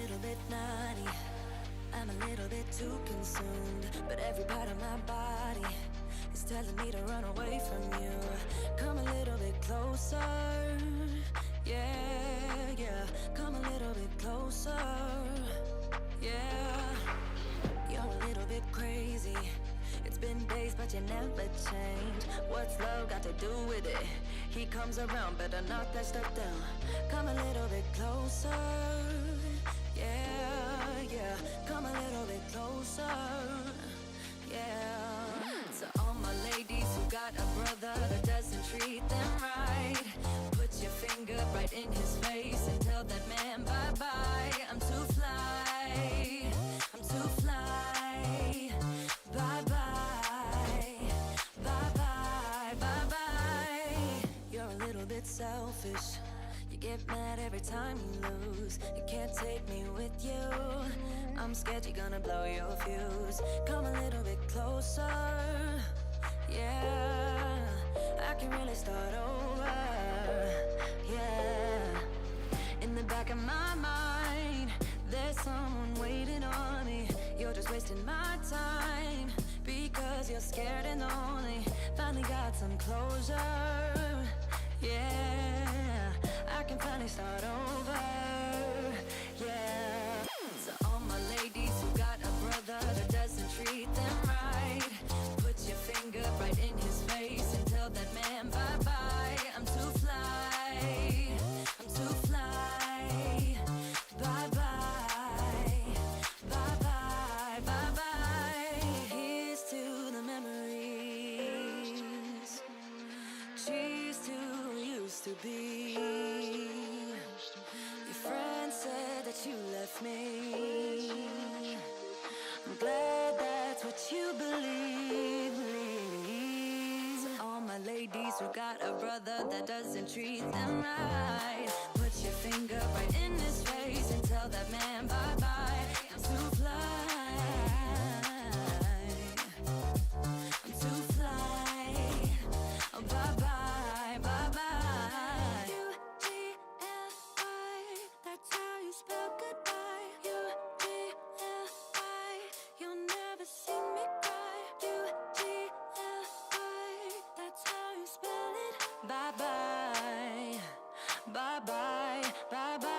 little bit naughty, I'm a little bit too consumed, but every part of my body is telling me to run away from you. Come a little bit closer, yeah, yeah. Come a little bit closer, yeah. You're a little bit crazy. It's been days, but you never change. What's love got to do with it? He comes around, better knock that stuff down. Come a little bit closer, yeah, yeah. Come a little bit closer, yeah. To all my ladies who got a brother that doesn't treat them right, put your finger right in his face and tell that man bye-bye. I'm too fly, I'm too fly. Bye-bye, bye-bye, bye-bye. You're a little bit selfish. You get mad every time you lose. You can't take me with you. I'm scared you're gonna blow your fuse. Come a little bit closer, yeah. I can really start over, yeah. In the back of my mind, there's someone waiting on me. You're just wasting my time because you're scared and lonely. Finally got some closure, yeah. I can finally start over, yeah. To all my ladies who got a brother that doesn't treat them right, put your finger right in his face and tell that man bye-bye. I'm too fly, I'm too fly. Bye-bye, bye-bye, bye-bye. Here's to the memories. Cheers to who used to be. Your friend said that you left me. I'm glad that's what you believe. All my ladies who got a brother that doesn't treat them right, put your finger right in his face and tell that man bye-bye. I'm too fly, I'm too fly. Oh, bye-bye, bye-bye. U-G-L-I, that's how you spell goodbye. U-G-L-I, you'll never see me cry. U-G-L-I, that's how you spell it. Bye-bye, bye-bye, bye-bye.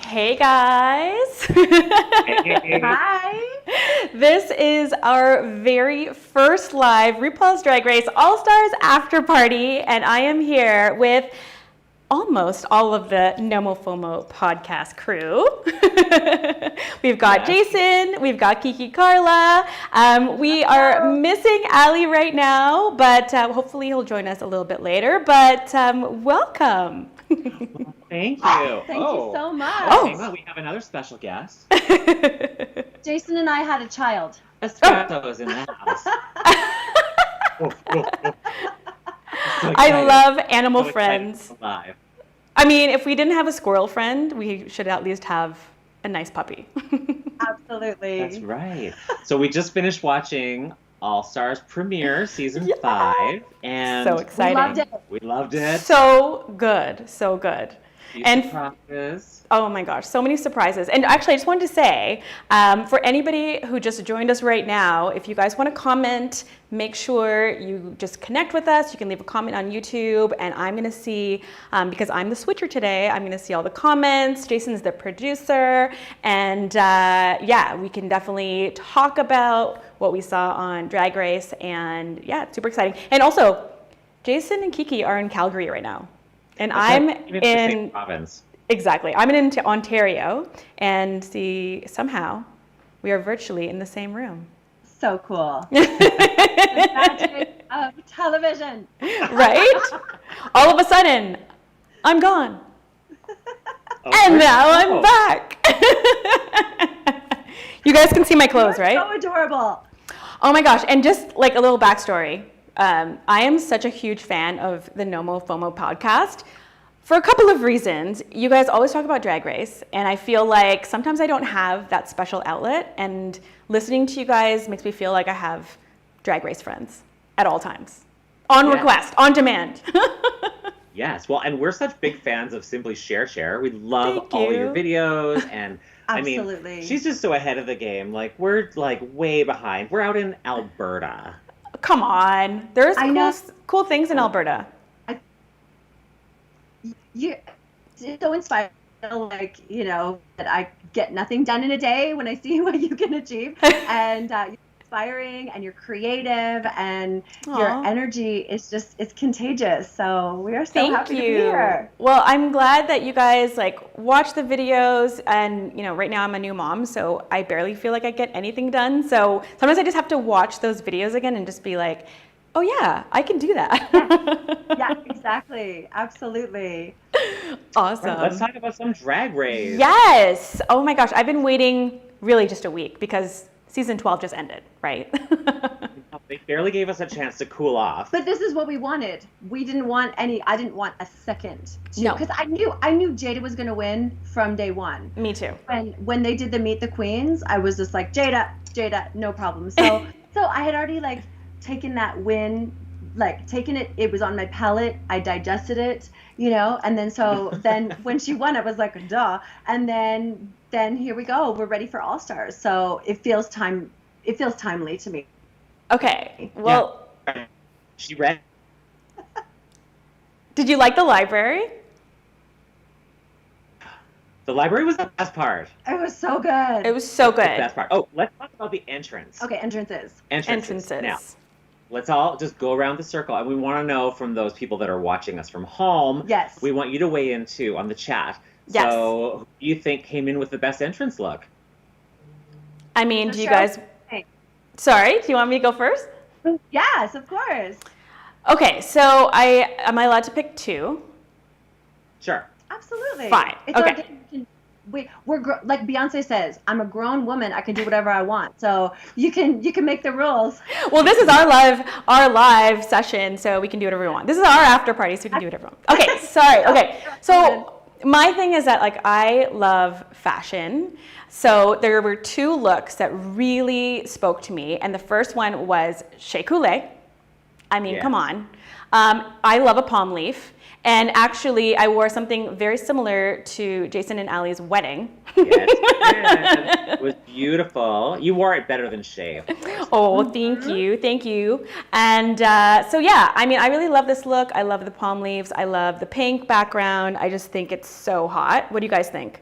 Hey guys! Hi! This is our very first live RuPaul's Drag Race All-Stars After Party, and I am here with almost all of the Nomofomo podcast crew. We've got Jason, we've got Kiki Carla. We are missing Ali right now, but hopefully he'll join us a little bit later. But welcome. Thank you. Thank you so much. Hang on, we have another special guest. Jason and I had a child. Espresso is in the house. So I love animal friends. Alive. I mean, if we didn't have a squirrel friend, we should at least have a nice puppy. Absolutely. That's right. So we just finished watching All-Stars premiere season 5, and so exciting. We loved it. So good, so good. And surprises. Oh my gosh, so many surprises. And actually, I just wanted to say, for anybody who just joined us right now, if you guys want to comment, make sure you just connect with us. You can leave a comment on YouTube, and I'm going to see, because I'm the switcher today, I'm going to see all the comments. Jason's the producer, and yeah, we can definitely talk about what we saw on Drag Race, and yeah, it's super exciting. And also, Jason and Kiki are in Calgary right now. And I'm in the same province. Exactly. I'm in Ontario, and somehow we are virtually in the same room. So cool. The magic of television. Right? All of a sudden, I'm gone. And now I'm back. You guys can see my clothes, right? So adorable. Oh my gosh. And just like a little backstory. I am such a huge fan of the Nomofomo podcast for a couple of reasons. You guys always talk about Drag Race, and I feel like sometimes I don't have that special outlet, and listening to you guys makes me feel like I have Drag Race friends at all times. On request, on demand. Yes, well, and we're such big fans of Simply Cher. We love all your videos, and Absolutely. I mean, she's just so ahead of the game. Like, we're like way behind. We're out in Alberta. Come on. There's cool things in Alberta. You're so inspired, like, you know, that I get nothing done in a day when I see what you can achieve. And you're inspiring, and you're creative, and your energy is just, it's contagious. So we are so happy to be here. Well, I'm glad that you guys like watch the videos, and you know, right now I'm a new mom, so I barely feel like I get anything done. So sometimes I just have to watch those videos again and just be like, oh yeah, I can do that. Yeah, exactly. Absolutely. Awesome. Right, let's talk about some Drag Race. Yes. Oh my gosh, I've been waiting really just a week because season 12 just ended, right? They barely gave us a chance to cool off. But this is what we wanted. We didn't want I didn't want a second. No. Because I knew Jada was going to win from day one. Me too. When they did the Meet the Queens, I was just like, Jada, no problem. So I had already like taken that win, like taken it was on my palate, I digested it, you know, and then when she won, I was like, duh. And then here we go, we're ready for All-Stars. So it feels timely to me. Okay, well, She read. Did you like the library? The library was the best part. It was so good. It was so good. The best part. Oh, let's talk about the entrance. Okay, entrances. Now, let's all just go around the circle, and we want to know from those people that are watching us from home. Yes. We want you to weigh in too on the chat. Yes. So, who do you think came in with the best entrance look? I mean, do you guys... Sorry, do you want me to go first? Yes, of course. Okay, so am I allowed to pick two? Sure. Absolutely. Fine. Okay. We're like Beyonce says, I'm a grown woman. I can do whatever I want. So you can make the rules. Well, this is our live session, so we can do whatever we want. This is our after party, so we can do whatever we want. Okay, sorry. Okay, so my thing is that like I love fashion. So there were two looks that really spoke to me, and the first one was SHEA COULEE. I mean, come on. I love a palm leaf. And actually, I wore something very similar to Jason and Ali's wedding. Yes, it was beautiful. You wore it better than SHEA, of course. Oh, thank you. And so yeah, I mean, I really love this look. I love the palm leaves. I love the pink background. I just think it's so hot. What do you guys think?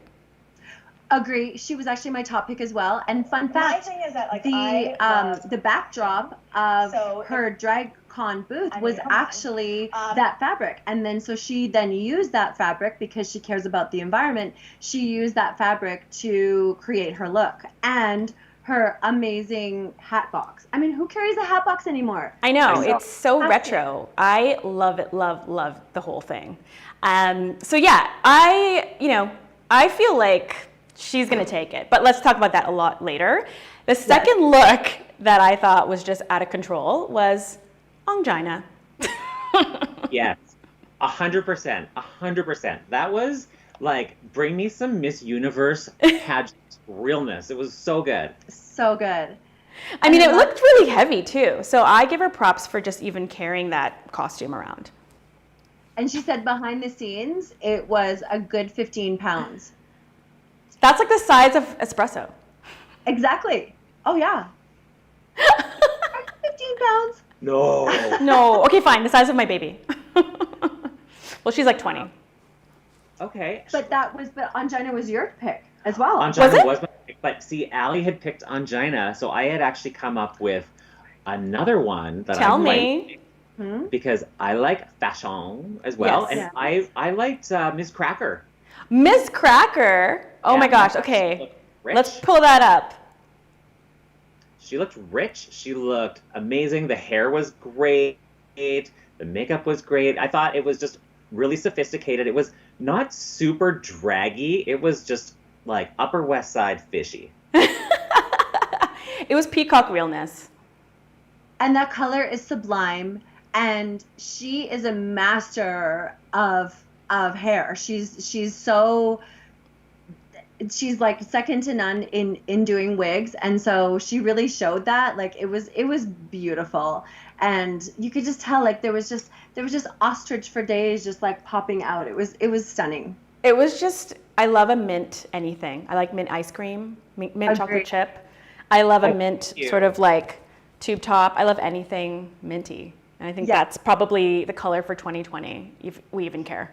Agree. She was actually my top pick as well. And fun fact, my thing is that like the backdrop of her drag con booth was actually that fabric. And then so she then used that fabric because she cares about the environment. She used that fabric to create her look and her amazing hat box. I mean, who carries a hat box anymore? I know, it's so retro. I love it, love the whole thing. So yeah, I feel like she's gonna take it, but let's talk about that a lot later. The second look that I thought was just out of control was ONGINA. Yes, 100%, 100%. That was like, bring me some Miss Universe pageant realness. It was so good. So good. I mean, it looked really heavy too. So I give her props for just even carrying that costume around. And she said behind the scenes, it was a good 15 pounds. That's like the size of espresso. Exactly. Oh, yeah. 15 pounds. No. No. Okay, fine. The size of my baby. Well, she's like 20. Okay. But ONGINA was your pick as well. ONGINA was my pick, but see, Allie had picked ONGINA, so I had actually come up with another one that Tell I me. liked because I like fashion as well, Yes. and I liked Miss Cracker. Miss Cracker. Oh my gosh. Okay. Rich. Let's pull that up. She looked rich. She looked amazing. The hair was great. The makeup was great. I thought it was just really sophisticated. It was not super draggy. It was just like Upper West Side fishy. It was peacock realness. And that color is sublime. And she is a master of hair. She's like second to none in doing wigs, and so she really showed that. Like it was beautiful, and you could just tell like there was just ostrich for days just like popping out. It was stunning. It was just, I love a mint anything. I like mint ice cream, mint chocolate chip. I love a mint sort of like tube top. I love anything minty. And I think that's probably the color for 2020, if we even care.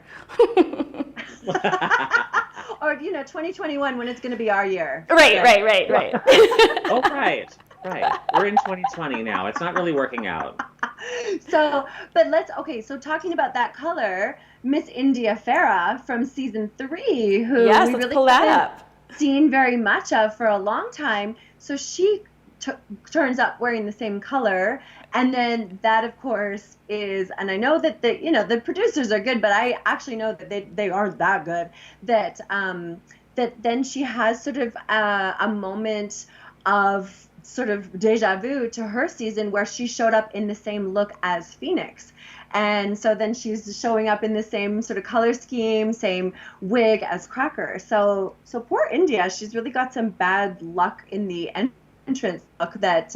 Or 2021 when it's going to be our year. Right. Oh, right. We're in 2020 now. It's not really working out. So talking about that color, Miss India Farah from season 3, who yes, we let's really pull that haven't up. seen very much of for a long time. So she turns up wearing the same color. And then that, of course, is, and I know that the producers are good, but I actually know that they aren't that good. That then she has sort of a moment of sort of deja vu to her season where she showed up in the same look as Phoenix. And so then she's showing up in the same sort of color scheme, same wig as Cracker. So poor India, she's really got some bad luck in the entrance look that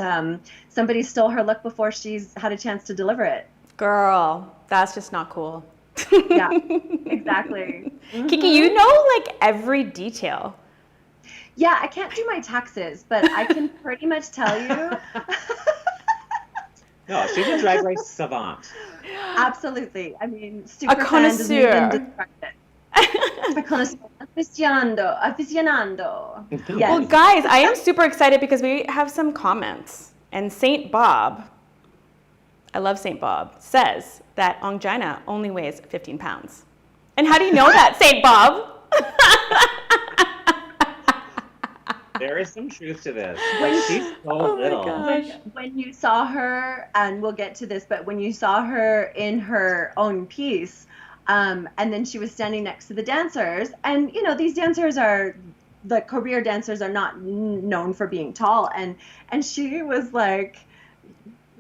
somebody stole her look before she's had a chance to deliver it. Girl, that's just not cool. Yeah, exactly. Mm-hmm. Kiki, you know like every detail. Yeah, I can't do my taxes, but I can pretty much tell you. No, she's a Drag Race savant. Absolutely. I mean, super A connoisseur. fan doesn't even describe it. A connoisseur. Aficionado. Yes. Well, guys, I am super excited because we have some comments. And St. Bob, I love St. Bob, says that ONGINA only weighs 15 pounds. And how do you know that, St. Bob? There is some truth to this. When She's so little. When you saw her, and we'll get to this, but when you saw her in her own piece, and then she was standing next to the dancers, and these dancers are, the career dancers are not known for being tall, and she was like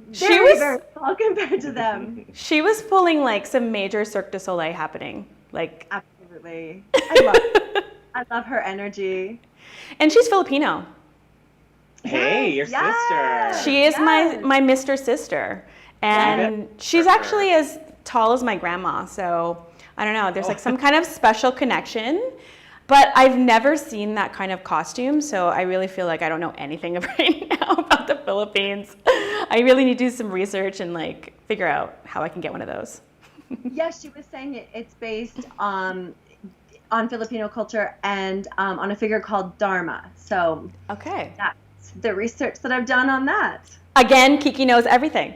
very tall compared to them. She was pulling like some major Cirque du Soleil happening. Like Absolutely. I love her energy. And she's Filipino. Hey, your sister. She is my Mr. sister. And she's actually as tall as my grandma. So I don't know, there's like some kind of special connection. But I've never seen that kind of costume, so I really feel like I don't know anything right now about the Philippines. I really need to do some research and like figure out how I can get one of those. Yes, she was saying it's based on Filipino culture and on a figure called Dharma. So okay, that's the research that I've done on that. Again, Kiki knows everything.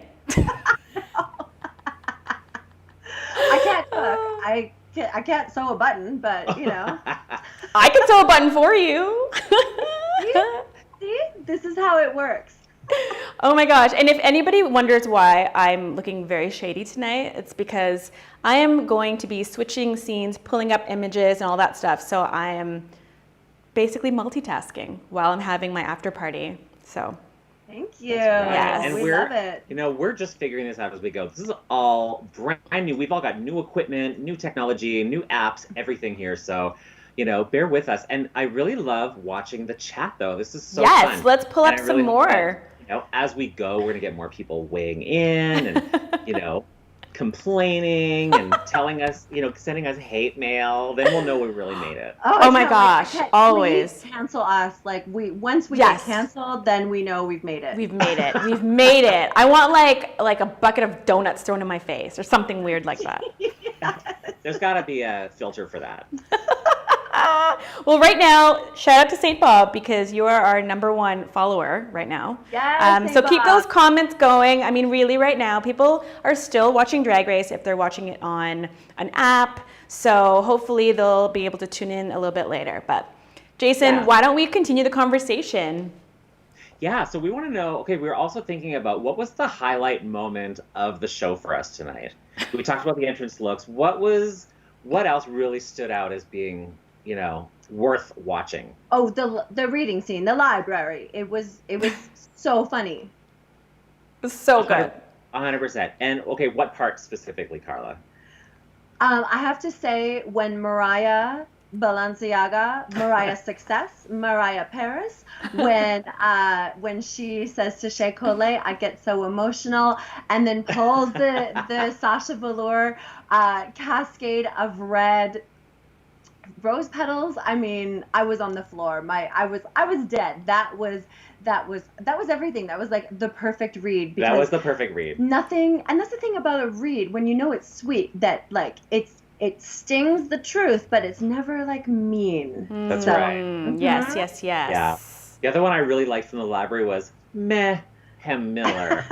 I can't sew a button, but you know. I can sew a button for you. See, this is how it works. Oh my gosh. And if anybody wonders why I'm looking very shady tonight, it's because I am going to be switching scenes, pulling up images and all that stuff. So I am basically multitasking while I'm having my after party. So Thank you. Yes. And we we're, love it. you know, we're just figuring this out as we go. This is all brand new. We've all got new equipment, new technology, new apps, everything here. So, you know, bear with us. And I really love watching the chat, though. This is so fun. yes, let's pull up And I some really hope that, more. you know, as we go, we're going to get more people weighing in and, you know, complaining and telling us, you know, sending us hate mail. Then we'll know we really made it. Oh my I can't gosh, wait. Please always. cancel us. Like once we Yes. get canceled, then we know we've made it. We've made it. We've made it. I want like a bucket of donuts thrown in my face or something weird like that. There's got to be a filter for that. Well, right now, shout out to St. Bob because you are our #1 follower right now. Yes, So St. keep Bob. those comments going. I mean, really, right now, people are still watching Drag Race if they're watching it on an app. So hopefully they'll be able to tune in a little bit later. But Jason, Yeah. why don't we continue the conversation? Yeah, so we want to know, okay, we were also thinking about what was the highlight moment of the show for us tonight? We talked about the entrance looks. What else really stood out as being, you know, worth watching? Oh, the reading scene, the library. It was so funny. So good. 100%. And okay, what part specifically, Carla? I have to say when Mariah Success, Mariah Paris, when she says to SHEA COULEE, I get so emotional, and then pulls the Sasha Velour cascade of red rose petals. I mean, I was on the floor. I was dead. That was everything. That was like the perfect read. That was the perfect read. Nothing, and that's the thing about a read when you know it's sweet, that like it stings the truth, but it's never like mean. That's So, right. Yes, yes, yes. Yeah. The other one I really liked from the library was Meh Hem Miller.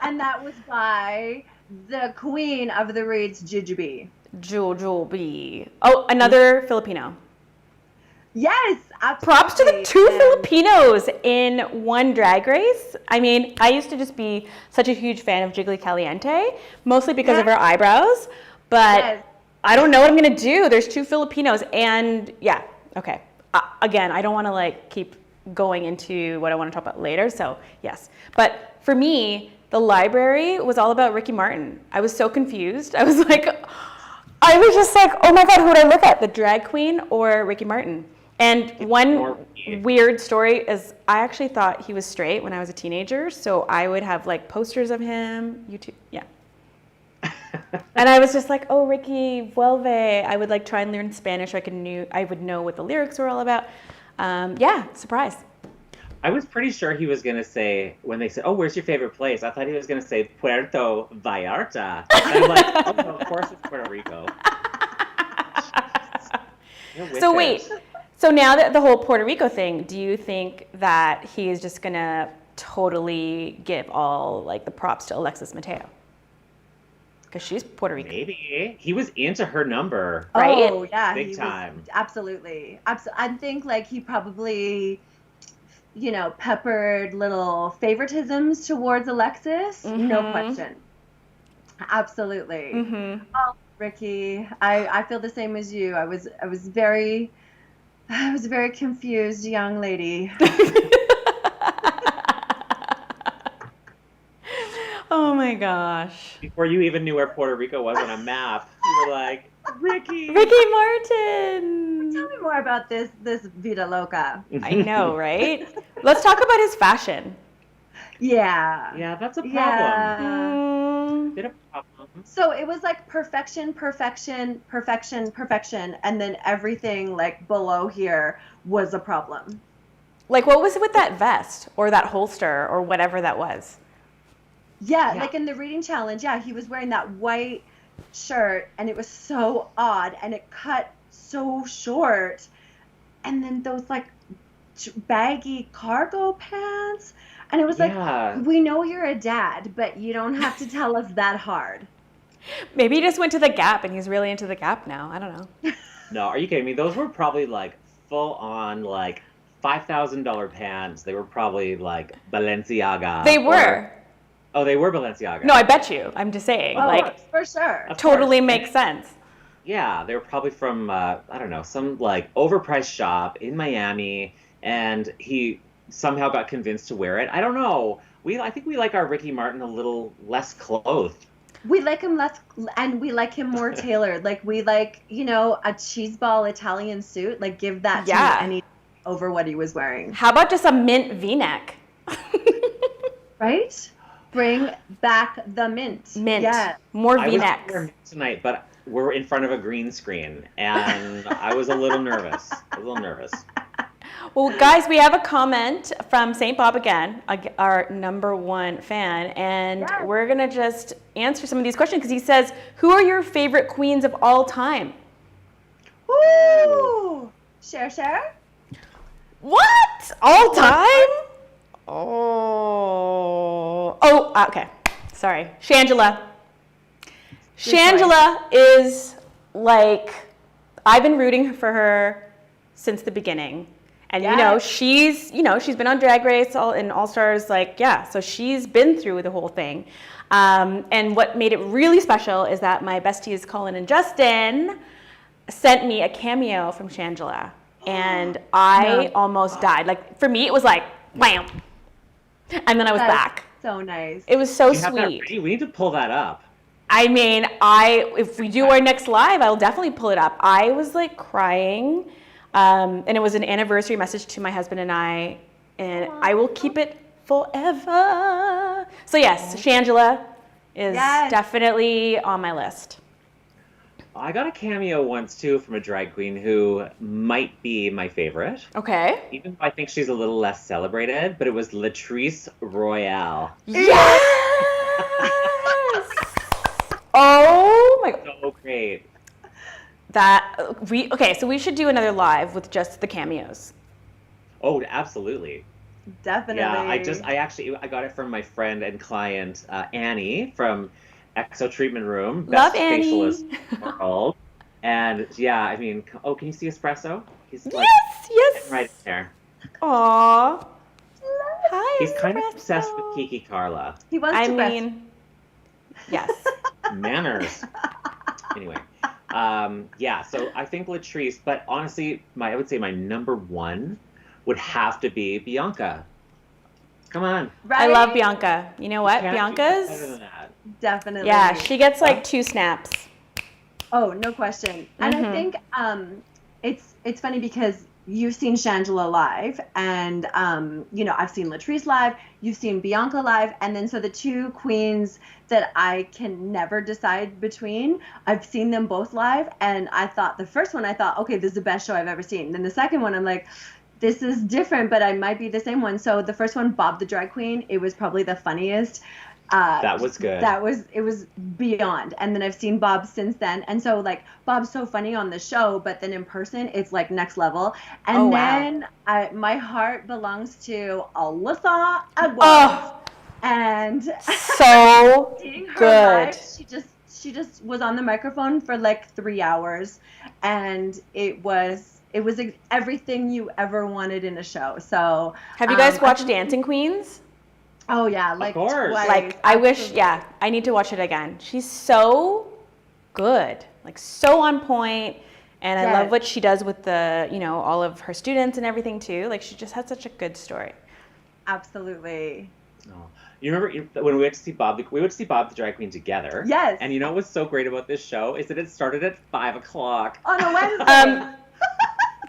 And that was by the queen of the reads, Jujubee. Jujubee. Oh, another Filipino. Yes, absolutely. Props to the two And- Filipinos in one Drag Race. I mean, I used to just be such a huge fan of Jiggly Caliente, mostly because of her eyebrows, but Yes. I don't know what I'm going to do. There's two Filipinos and yeah, okay. Again, I don't want to like keep going into what I want to talk about later, so yes. But for me, the library was all about Ricky Martin. I was so confused. I was just like, oh my God, who would I look at? The drag queen or Ricky Martin? And one weird story is I actually thought he was straight when I was a teenager, so I would have like posters of him, YouTube, yeah. And I was just like, oh, Ricky, vuelve. I would like try and learn Spanish so I would know what the lyrics were all about. Yeah, surprise. I was pretty sure he was going to say, when they said, oh, where's your favorite place? I thought he was going to say Puerto Vallarta. And I'm like, oh, no, of course it's Puerto Rico. So wait, so now that the whole Puerto Rico thing, do you think that he is just going to totally give all like the props to Alexis Mateo? Because she's Puerto Rican. Maybe. He was into her number. Right? Oh, yeah. Big he time. Was, absolutely. I think like he probably, you know, peppered little favoritisms towards Alexis. No question. Absolutely. Mm-hmm. Oh, Ricky, I feel the same as you. I was a very confused young lady. Oh my gosh. Before you even knew where Puerto Rico was on a map, you were like, Ricky. Ricky Martin. Tell me more about this Vida Loca. I know, right? Let's talk about his fashion. Yeah. Yeah, that's a problem. Yeah. Bit of a problem. So it was like perfection, perfection, perfection, perfection, and then everything like below here was a problem. Like, what was it with that vest or that holster or whatever that was? Yeah, Yeah. like in the reading challenge, yeah, he was wearing that white shirt and it was so odd and it cut so short. And then those like baggy cargo pants. And it was Yeah. like, we know you're a dad, but you don't have to tell us that hard. Maybe he just went to the Gap and he's really into the Gap now. I don't know. No, are you kidding me? Those were probably like full on like $5,000 pants. They were probably like Balenciaga. They were. Oh, they were Balenciaga. No, I bet you. I'm just saying. Oh, like, for sure. Of totally course. makes sense. Yeah, they were probably from I don't know, some like overpriced shop in Miami, and he somehow got convinced to wear it. I don't know. I think we like our Ricky Martin a little less clothed. We like him less, and we like him more tailored. Like, we like, you know, a cheeseball Italian suit. Like, give that to me any over what he was wearing. How about just a mint V-neck? Right? Bring back the mint. Mint. Yeah. More I was gonna V-necks. wear mint tonight, but we're in front of a green screen, and I was a little nervous. Well, guys, we have a comment from St. Bob again, our #1 fan, and we're going to just answer some of these questions because he says, who are your favorite queens of all time? Woo! Cher? What? All time? Okay. Sorry. Shangela. Shangela is like, I've been rooting for her since the beginning. And she's been on Drag Race and All Stars, so she's been through the whole thing. And what made it really special is that my besties Colin and Justin sent me a cameo from Shangela, and I almost died. Like, for me, it was like wham, and then I was back. So nice. It was so You have that sweet. ready? We need to pull that up. I mean, if we do our next live, I'll definitely pull it up. I was like crying. And it was an anniversary message to my husband and I I will keep it forever. So yes, Shangela is definitely on my list. I got a cameo once too from a drag queen who might be my favorite. Okay. Even though I think she's a little less celebrated, but it was Latrice Royale. Yes! Oh my God. So great. So we should do another live with just the cameos. Oh, absolutely. Definitely. Yeah, I got it from my friend and client Annie from Exo Treatment Room. Love Best Annie. facialist in the world. And yeah, I mean, can you see Espresso? He's like yes. right there. Aww. Hi. He's kind of Espresso. obsessed with Kiki Carla. He wants to yes. Manners. Anyway. So I think Latrice, but honestly, I would say my #1 would have to be Bianca. Come on. Right? I love Bianca. You know what? Can't do Bianca's better than that. Definitely. Yeah, she gets like 2 snaps. Oh, no question. And I think it's funny because you've seen Shangela live, and I've seen Latrice live, you've seen Bianca live, and then so the 2 queens that I can never decide between, I've seen them both live, and the first one I thought, okay, this is the best show I've ever seen. And then the second one I'm like, this is different, but I might be the same one. So the first one, Bob the Drag Queen, it was probably the funniest. That was good. It was beyond. And then I've seen Bob since then. And so like Bob's so funny on the show, but then in person it's like next level. And then my heart belongs to Alyssa Edwards. Oh, and so seeing her good. live, she just was on the microphone for like 3 hours, and it was everything you ever wanted in a show. So have you guys watched Dancing Queens? Oh yeah, like of course. twice. Like, I wish, I need to watch it again. She's so good, like so on point, and I love what she does with the, all of her students and everything too. Like, she just had such a good story. Absolutely. Oh. You remember when we went to see Bob? We went to see Bob the Drag Queen together. Yes. And you know what's so great about this show is that it started at 5 o'clock. On a Wednesday.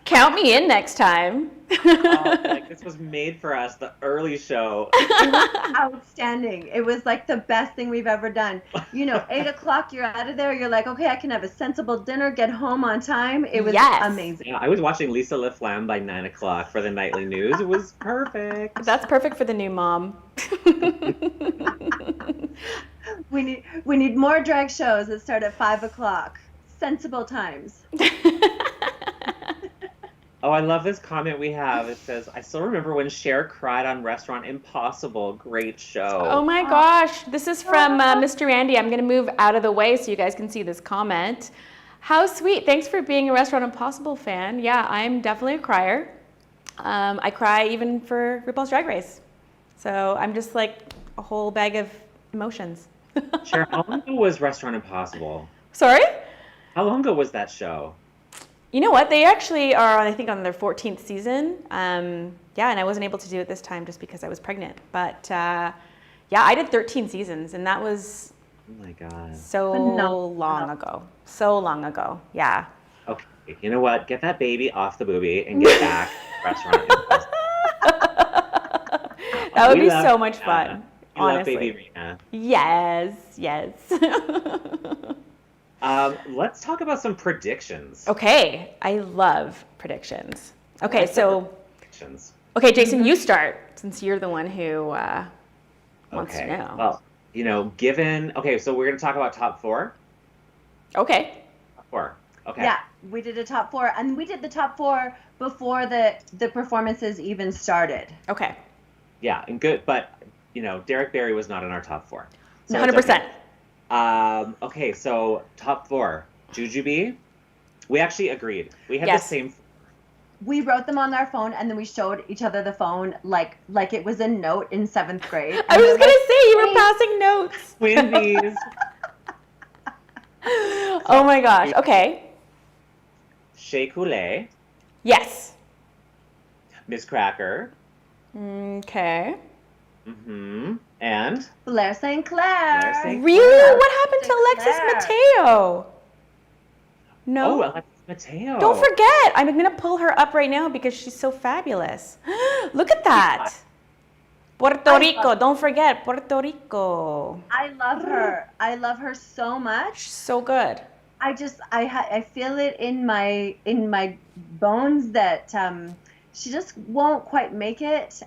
Count me in next time. This was made for us, the early show. It was outstanding. It was like the best thing we've ever done. 8 o'clock, you're out of there. You're like, okay, I can have a sensible dinner, get home on time. It was amazing. Yeah, I was watching Lisa LaFlamme by 9 o'clock for the nightly news. It was perfect. That's perfect for the new mom. We need more drag shows that start at 5 o'clock. Sensible times. Oh, I love this comment we have. It says, I still remember when Cher cried on Restaurant Impossible. Great show. Oh my gosh. This is from Mr. Andy. I'm going to move out of the way so you guys can see this comment. How sweet. Thanks for being a Restaurant Impossible fan. Yeah, I'm definitely a crier. I cry even for RuPaul's Drag Race. So I'm just like a whole bag of emotions. Cher, how long ago was Restaurant Impossible? Sorry? How long ago was that show? You know what? They actually are, I think, on their 14th season. Yeah, and I wasn't able to do it this time just because I was pregnant. But yeah, I did 13 seasons, and that was Oh my God. so long ago. So long ago. Yeah. Okay, you know what? Get that baby off the booby and get back to Restaurant Impossible. That would We be love so much Rena. fun. We love Honestly. baby Rena. Yes, yes. Let's talk about some predictions. Okay, I love predictions. Okay, so, Predictions. okay, Jason, you start since you're the one who wants Okay. to know. Well, you know, okay, so we're going to talk about top four. Okay. Top four. Okay. Yeah, we did a top four, and we did the top four before the performances even started. Okay. Yeah, and good, but, you know, Derek Barry was not in our top four. So it's 100%. okay. Okay, so top four. Jujubee. We actually agreed. We had Yes. the same. We wrote them on our phone, and then we showed each other the phone like it was a note in 7th grade. I And was we're going like, to say you were "Wait." passing notes. Twinsies. Oh my gosh. Okay. COULEE. Yes. Miss Cracker. Okay. And Blair St. Clair. Blair St. Really? Clair. What happened to Alexis Claire. Mateo? No. Oh, Alexis Mateo. Don't forget. I'm going to pull her up right now because she's so fabulous. Look at that. Puerto Rico. Don't forget Puerto Rico. I love her. I love her so much. She's so good. I feel it in my bones that she just won't quite make it.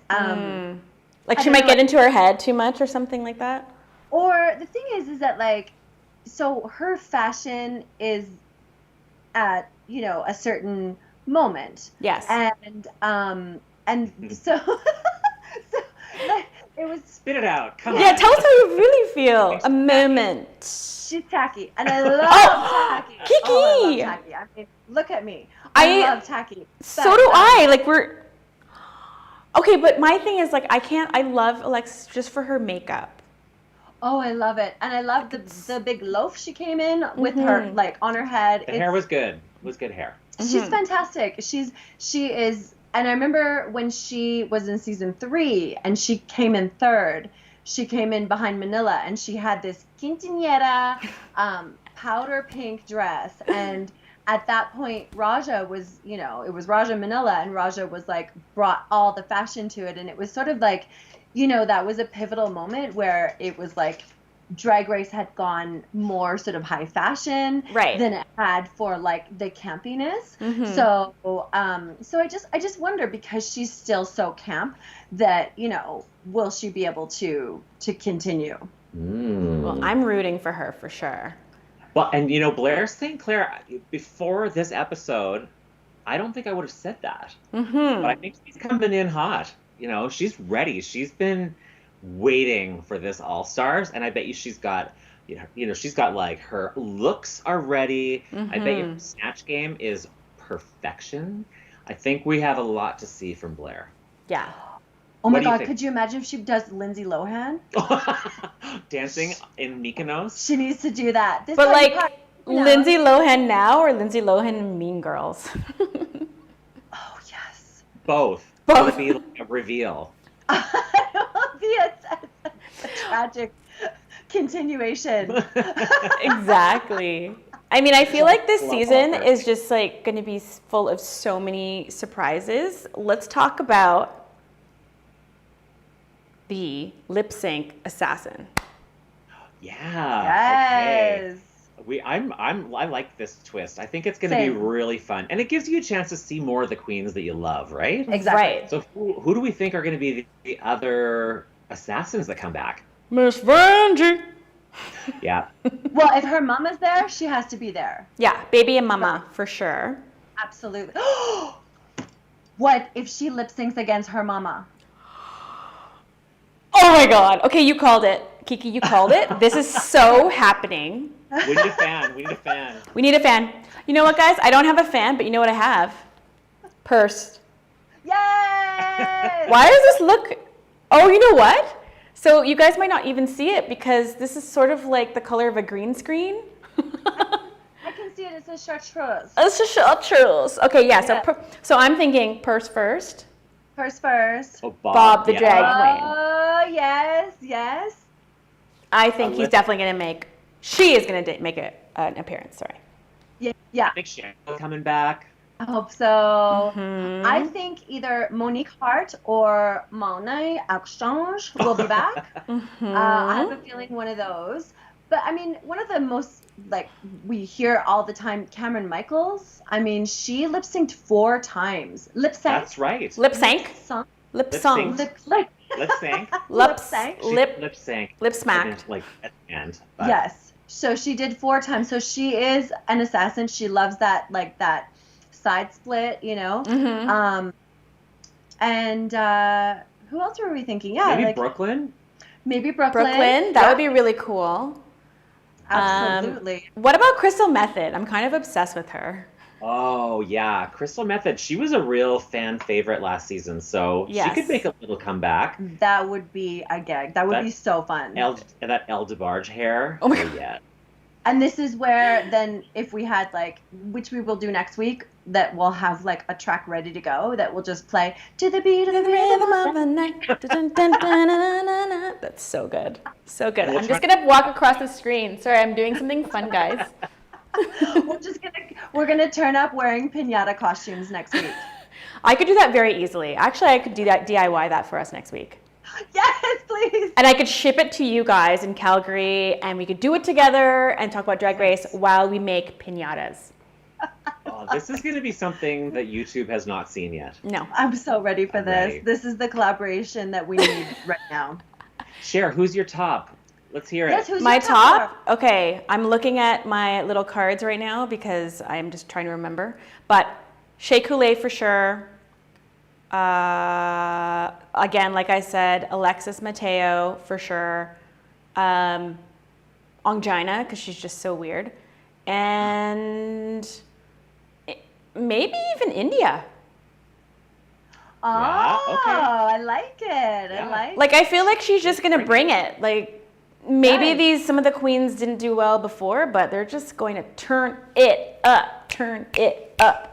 Like I she don't might know. get into her head too much or something like that. Or the thing is that like, so her fashion is at, you know, a certain moment. Yes. And so, so like, it was, Spit it out. Come Yeah, on. tell us how you really feel. A moment. she's tacky, and I love tacky. Kiki! Oh, I love tacky. I mean, look at me. I love tacky. So do I. Like okay, but my thing is like I love Alexis just for her makeup. Oh, I love it, and I love the big loaf she came in with her like on her head. The hair was good. It was good hair. She's fantastic. She is, and I remember when she was in season 3 and she came in 3rd. She came in behind Manila and she had this quinceañera powder pink dress, and at that point Raja was, you know, it was Raja Manila, and Raja was like brought all the fashion to it, and it was sort of like, you know, that was a pivotal moment where it was like Drag Race had gone more sort of high fashion than it had for like the campiness. So I just wonder, because she's still so camp, that, you know, will she be able to continue? Well, I'm rooting for her for sure. Well, and you know, Blair St. Clair, before this episode, I don't think I would have said that. But I think she's coming in hot. You know, she's ready. She's been waiting for this All-Stars, and I bet you she's got, you know, she's got like her looks are ready. I bet your snatch game is perfection. I think we have a lot to see from Blair. Yeah. Oh my What do you God, think? could you imagine if she does Lindsay Lohan? Dancing in Mykonos. She needs to do that. This But party like part, you know. Lindsay Lohan now or Lindsay Lohan in Mean Girls? Oh, yes. Both. Both. It'll be like a reveal. It will be a tragic continuation. Exactly. I mean, I feel like this season is just like going to be full of so many surprises. Let's talk about the lip sync assassin. Yeah. Yes. Okay. I like this twist. I think it's going to be Same. really fun, and it gives you a chance to see more of the queens that you love, right? Exactly. Right. So who do we think are going to be the other assassins that come back? Miss Vanjie. Yeah. Well, if her mama's there, she has to be there. Yeah, baby and mama for sure. Absolutely. What if she lip syncs against her mama? Oh my God. Okay, you called it. Kiki, you called it. This is so happening. We need a fan. We need a fan. We need a fan. You know what, guys? I don't have a fan, but you know what I have? Purse. Yay! Why does this look... Oh, you know what? So you guys might not even see it because this is sort of like the color of a green screen. I can see it. It's a chartreuse. It's a chartreuse. Okay, yeah. So I'm thinking purse first. Purse first. Oh, Bob the yeah. drag queen. Oh, yes, yes. I think he's definitely going to make... She is going to make an appearance, sorry. Yeah. I think Cher's coming back. I hope so. Mhm. I think either Monique Hart or Monet Exchange will be back. I have a feeling one of those. But I mean, one of the most, like, we hear all the time, Cameron Michaels. I mean, she lip synced 4 times. Lip sync. That's right. Lip sync? Song. Lip Lip song. sync. Lip Lip sync. Lip sync. Lip sync. Lip smacked. Like at the end. But Yes. So she did 4 times. So she is an assassin. She loves that, like, that side split, you know. Mm-hmm. And who else were we thinking? Yeah, maybe like Brooklyn. maybe Brooklyn. Brooklyn, that would be really cool. Absolutely. What about Crystal Method? I'm kind of obsessed with her. Oh yeah, Crystal Method. She was a real fan favorite last season, so Yes. she could make a little comeback. That would be a gag. That would be so fun. That El DeBarge hair. Oh my God. Yeah. And this is where then if we had like, which we will do next week, that we'll have like a track ready to go that will just play to the beat of the rhythm of the night. Dun, dun, dun, dun, dun, dun, dun. That's so good. So good. We'll I'm just going to walk across the screen. Sorry, I'm doing something fun, guys. We're gonna turn up wearing piñata costumes next week. I could do that very easily. Actually, I could do that, DIY that for us next week. Yes, please. And I could ship it to you guys in Calgary, and we could do it together and talk about Drag Race while we make piñatas. Oh, this is going to be something that YouTube has not seen yet. No. I'm so ready for I'm this. ready. This is the collaboration that we need right now. Cher, who's your top? Let's hear Yes, it. who's My your top? Okay, I'm looking at my little cards right now because I'm just trying to remember. But SHEA COULEE for sure. Again, like I said, ALEXIS MATEO for sure. ONGINA, because she's just so weird. And maybe even India. Oh, Yeah, okay. I like it. Yeah. I like Like, I feel like she's just going to bring it. Like, maybe Yes. some of the queens didn't do well before, but they're just going to turn it up, turn it up.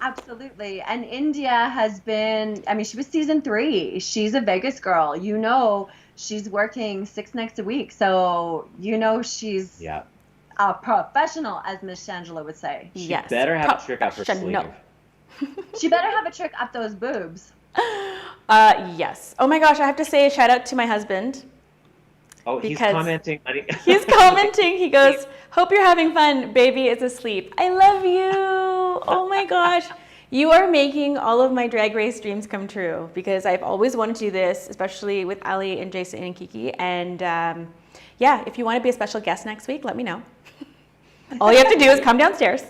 Absolutely. And India has been, I mean, she was season 3. She's a Vegas girl. You know, she's working 6 nights a week. So, you know, she's Yeah. a professional, as Miss Shangela would say. She Yes. better have a trick up her sleeve. Professional. She better have a trick up those boobs. Yes. Oh my gosh, I have to say a shout out to my husband. Oh, he's Because commenting. He's commenting. He goes, "Hope you're having fun. Baby is asleep. I love you. Oh my gosh. You are making all of my Drag Race dreams come true because I've always wanted to do this, especially with Ali and Jason and Kiki. And yeah, if you want to be a special guest next week, let me know. All you have to do is come downstairs."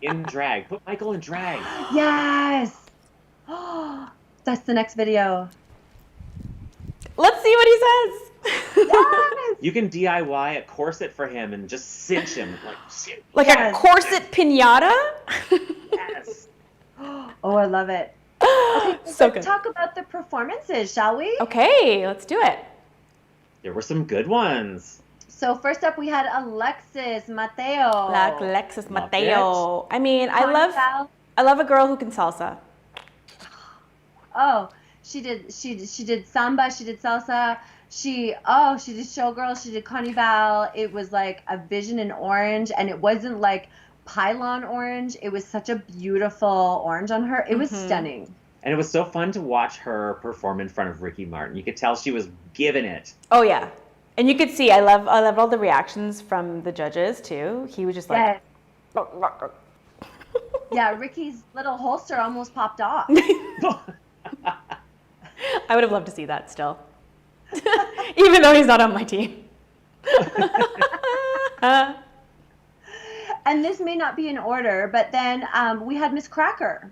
In drag. Put Michael in drag. Yes. That's the next video. Let's see what he says. Yes. You can DIY a corset for him and just cinch him. Like Yes. a corset piñata? Yes. Oh, I love it. Okay, So let's good. talk about the performances, shall we? Okay, let's do it. There were some good ones. So first up, we had Alexis Mateo. Like Alexis Love Mateo. I mean, I Carnival. love a girl who can salsa. Oh, she did samba, she did salsa, she did showgirl, she did carnival. It was like a vision in orange, and it wasn't like pylon orange. It was such a beautiful orange on her. It was stunning. And it was so fun to watch her perform in front of Ricky Martin. You could tell she was giving it. Oh yeah, and you could see I love all the reactions from the judges too. He was just like, Yes. Yeah, Ricky's little holster almost popped off. I would have loved to see that still, even though he's not on my team. And this may not be in order, but then we had Miss Cracker.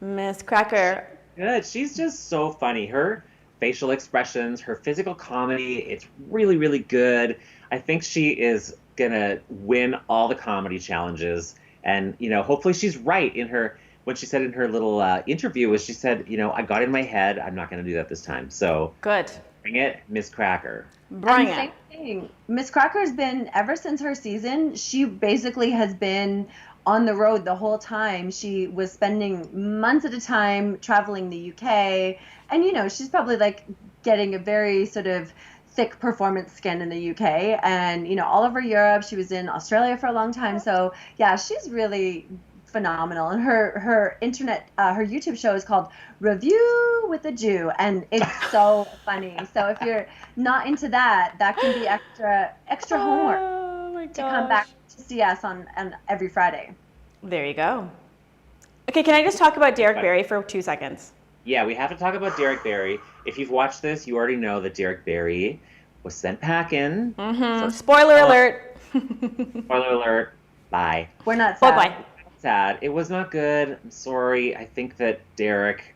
Miss Cracker. Good. She's just so funny. Her facial expressions, her physical comedy, it's really, really good. I think she is gonna win all the comedy challenges. And, hopefully she's right in her, when she said in her little interview, was she said, I got in my head, I'm not gonna do that this time. So Good. bring it, Miss Cracker. Bring And it. same thing. Miss Cracker's been, ever since her season, she basically has been on the road the whole time. She was spending months at a time traveling the UK. And, she's probably like getting a very sort of thick performance skin in the UK and, all over Europe. She was in Australia for a long time. So, yeah, she's really phenomenal. And her YouTube show is called Review with a Jew, and it's so funny. So if you're not into that can be extra homework Oh my to come back to see us on every Friday. There you go. Okay, can I just talk about Derek Barry for 2 seconds? Yeah, we have to talk about Derek Barry. If you've watched this, you already know that Derek Barry was sent packing. Mm-hmm. Spoiler alert. Spoiler alert. Bye. We're not sad. Bye-bye. Sad. It was not good. I'm sorry. I think that Derek,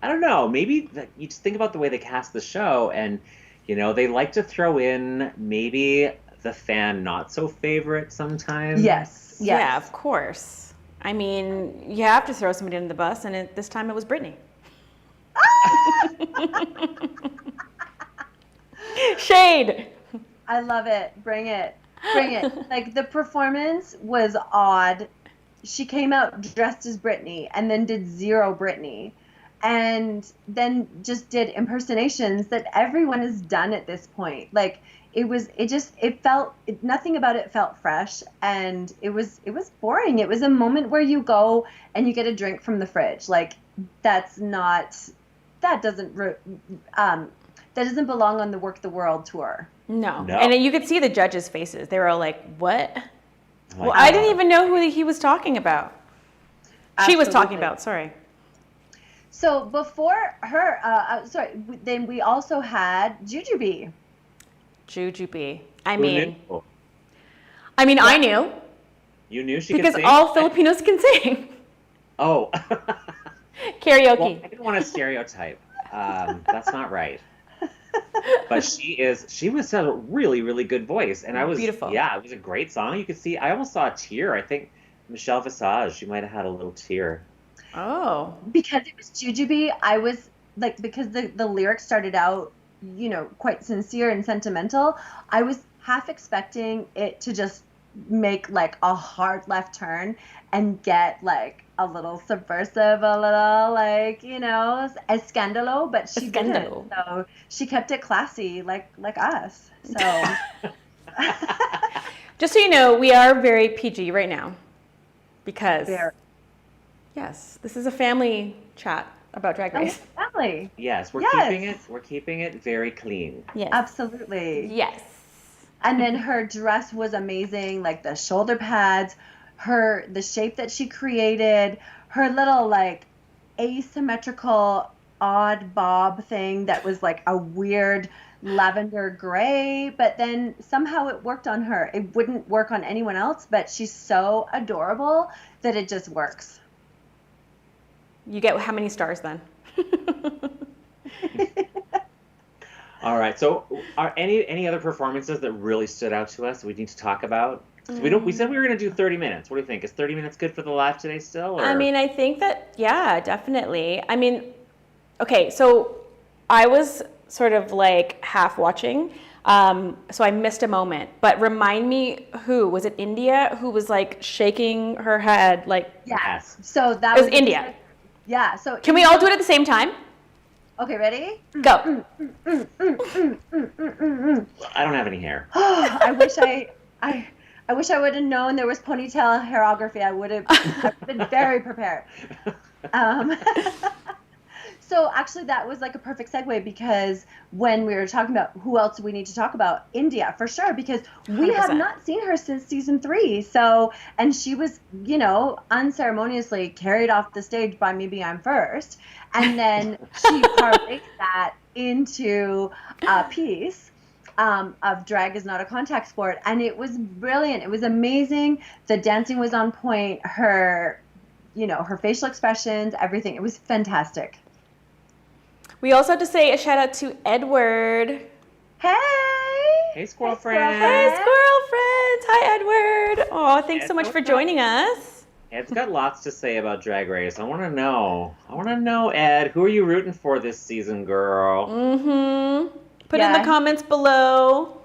I don't know, maybe you just think about the way they cast the show and, they like to throw in maybe the fan not so favorite sometimes. Yes. Yeah, of course. I mean, you have to throw somebody under the bus, and this time it was Brittany. Shade. I love it. Bring it. Bring it. Like, the performance was odd. She came out dressed as Britney and then did zero Britney. And then just did impersonations that everyone has done at this point. Like, nothing about it felt fresh, and it was boring. It was a moment where you go and you get a drink from the fridge. Like, that doesn't belong on the Work the World tour. No. No. And you could see the judges' faces. They were all like, what? Well, I didn't even know who he was talking about. She was talking Absolutely. about, sorry. So before her, then we also had Jujubee. Jujubee. I Who mean, knew? I knew You knew she because could sing? all Filipinos can sing. Oh. Karaoke. Well, I didn't want to stereotype. That's not right. But she was a really, really good voice. And I was, Beautiful. Yeah, it was a great song. You could see, I almost saw a tear. I think Michelle Visage, she might have had a little tear. Oh. Because it was Jujubee, I was like, because the lyrics started out, quite sincere and sentimental, I was half expecting it to just make like a hard left turn and get like a little subversive, a little like, escandalo, but she didn't. So she kept it classy, like us. So Just so you know, we are very PG right now because, yes, this is a family chat about Drag Race. family. Yes, we're keeping it very clean. Yes. Absolutely. Yes. And then her dress was amazing, like the shoulder pads, the shape that she created, her little like asymmetrical odd bob thing that was like a weird lavender gray, but then somehow it worked on her. It wouldn't work on anyone else, but she's so adorable that it just works. You get how many stars then? All right. So, are any other performances that really stood out to us we need to talk about? We said we were going to do 30 minutes. What do you think? Is 30 minutes good for the live today still? Or? I mean, I think that, yeah, definitely. I mean, okay, so I was sort of like half watching, so I missed a moment. But remind me, who was it? India, who was like shaking her head, like. Yes. So that was India. Yeah. So can we all do it at the same time? Okay, ready? Go. I don't have any hair. I wish I would have known there was ponytail hairography. I would have been very prepared. So actually that was like a perfect segue, because when we were talking about who else we need to talk about, India for sure, because we 100%. have not seen her since season 3. So, and she was, unceremoniously carried off the stage by Me Be I'm First. And then she parlayed that into a piece of Drag is Not a Contact Sport. And it was brilliant. It was amazing. The dancing was on point. Her you know, her facial expressions, everything. It was fantastic. We also have to say a shout out to Edward. Hey! Hey, Squirrel Squirrel Friends. Hey, Squirrel Friends. Hi, Edward. Oh, thanks so much for joining us. Ed's got lots to say about Drag Race. I want to know, Ed, who are you rooting for this season, girl? Mm-hmm. Put in the comments below.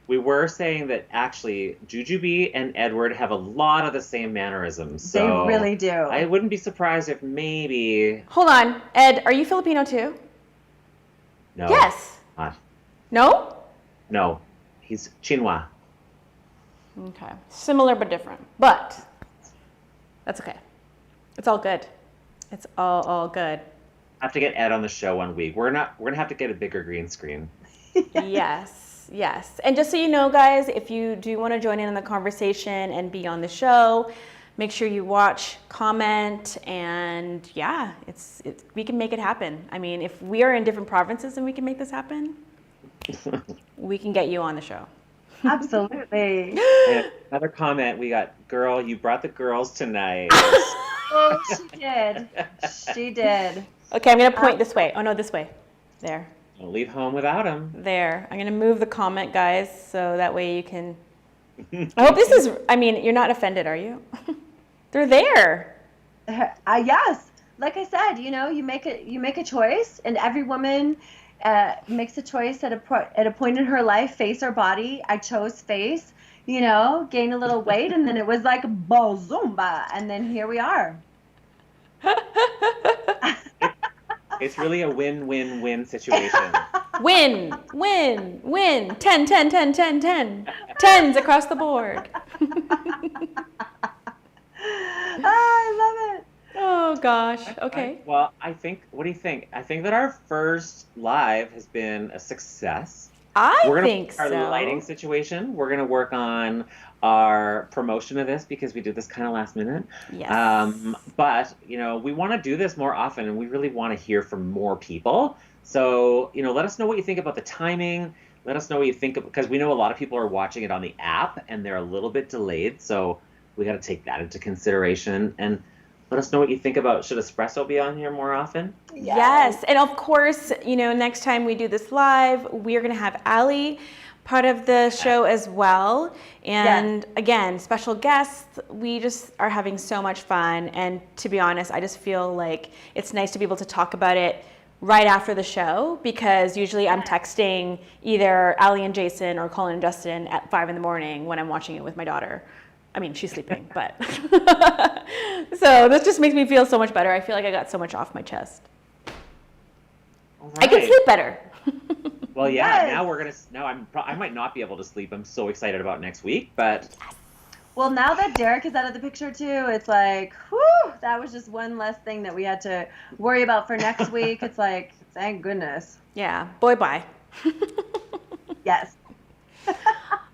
We were saying that actually Jujubee and Edward have a lot of the same mannerisms. So They really do. I wouldn't be surprised if maybe... Hold on. Ed, are you Filipino too? No. Yes. Not. No? No. He's Chinua. Okay. Similar but different. But that's okay. It's all good. It's all good. I have to get Ed on the show one week. We're gonna have to get a bigger green screen. Yes, yes. And just so you know, guys, if you do want to join in on the conversation and be on the show, make sure you watch, comment, and yeah, we can make it happen. I mean, if we are in different provinces and we can make this happen, we can get you on the show. Absolutely. And another comment we got, girl, you brought the girls tonight. Oh, she did. She did. Okay, I'm going to point this way. Oh, no, this way. There. Don't leave home without them. There. I'm going to move the comment, guys, so that way you can... I hope this is... I mean, you're not offended, are you? They're there. Yes. Like I said, you know, you make a choice, and every woman makes a choice at a point in her life, face or body. I chose face, you know, gain a little weight, and then it was like Zumba, and then here we are. It's really a win-win-win situation. Win, win, win. 10, 10, 10, 10, 10. Tens across the board. I love it. Oh, gosh. Okay. Well, what do you think? I think that our first live has been a success. I think so. Our lighting situation. We're going to work on our promotion of this because we did this kind of last minute. Yes. But, you know, we want to do this more often and we really want to hear from more people. So, you know, let us know what you think about the timing. Let us know what you think because we know a lot of people are watching it on the app and they're a little bit delayed. So we got to take that into consideration and let us know what you think about should Espresso be on here more often? Yes. And of course, you know, next time we do this live, we're going to have Ali part of the show as well. And again, special guests, we just are having so much fun. And to be honest, I just feel like it's nice to be able to talk about it right after the show because usually I'm texting either Ali and Jason or Colin and Justin at 5 in the morning when I'm watching it with my daughter. I mean, she's sleeping, but so this just makes me feel so much better. I feel like I got so much off my chest. All I can right. sleep better. Well, yeah. Yes. I might not be able to sleep. I'm so excited about next week, but Well, now that Derek is out of the picture too, it's like, whew, that was just one less thing that we had to worry about for next week. It's like, thank goodness. Yeah. Boy, bye. Yes.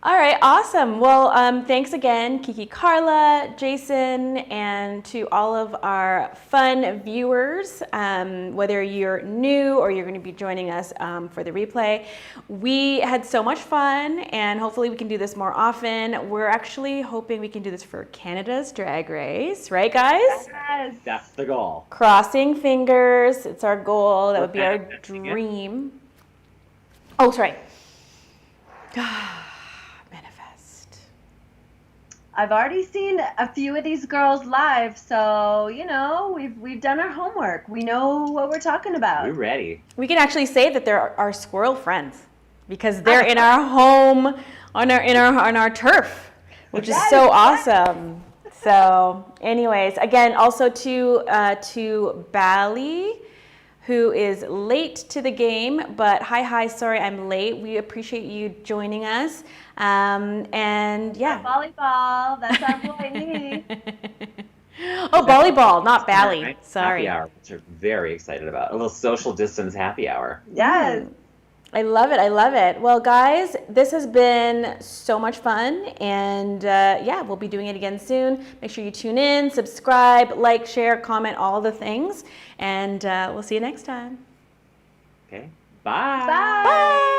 All right, awesome. Well, thanks again, Kiki, Carla, Jason, and to all of our fun viewers, whether you're new or you're going to be joining us for the replay. We had so much fun, and hopefully we can do this more often. We're actually hoping we can do this for Canada's Drag Race, right, guys? Yes. that's the goal. Crossing fingers. It's our goal. That would be our dream. Oh, sorry. Manifest. I've already seen a few of these girls live, so you know we've done our homework. We know what we're talking about. We're ready. We can actually say that they're our squirrel friends because they're in our home on our turf, which is so awesome. So, anyways, again, also to Bali, who is late to the game, but hi, sorry I'm late. We appreciate you joining us. And yeah. Volleyball, that's our boy. Oh, volleyball, not Bali. Right? Sorry. Happy hour, which we're very excited about. A little social distance happy hour. Yes. I love it. I love it. Well, guys, this has been so much fun. And yeah, we'll be doing it again soon. Make sure you tune in, subscribe, like, share, comment, all the things. And we'll see you next time. Okay. Bye. Bye. Bye.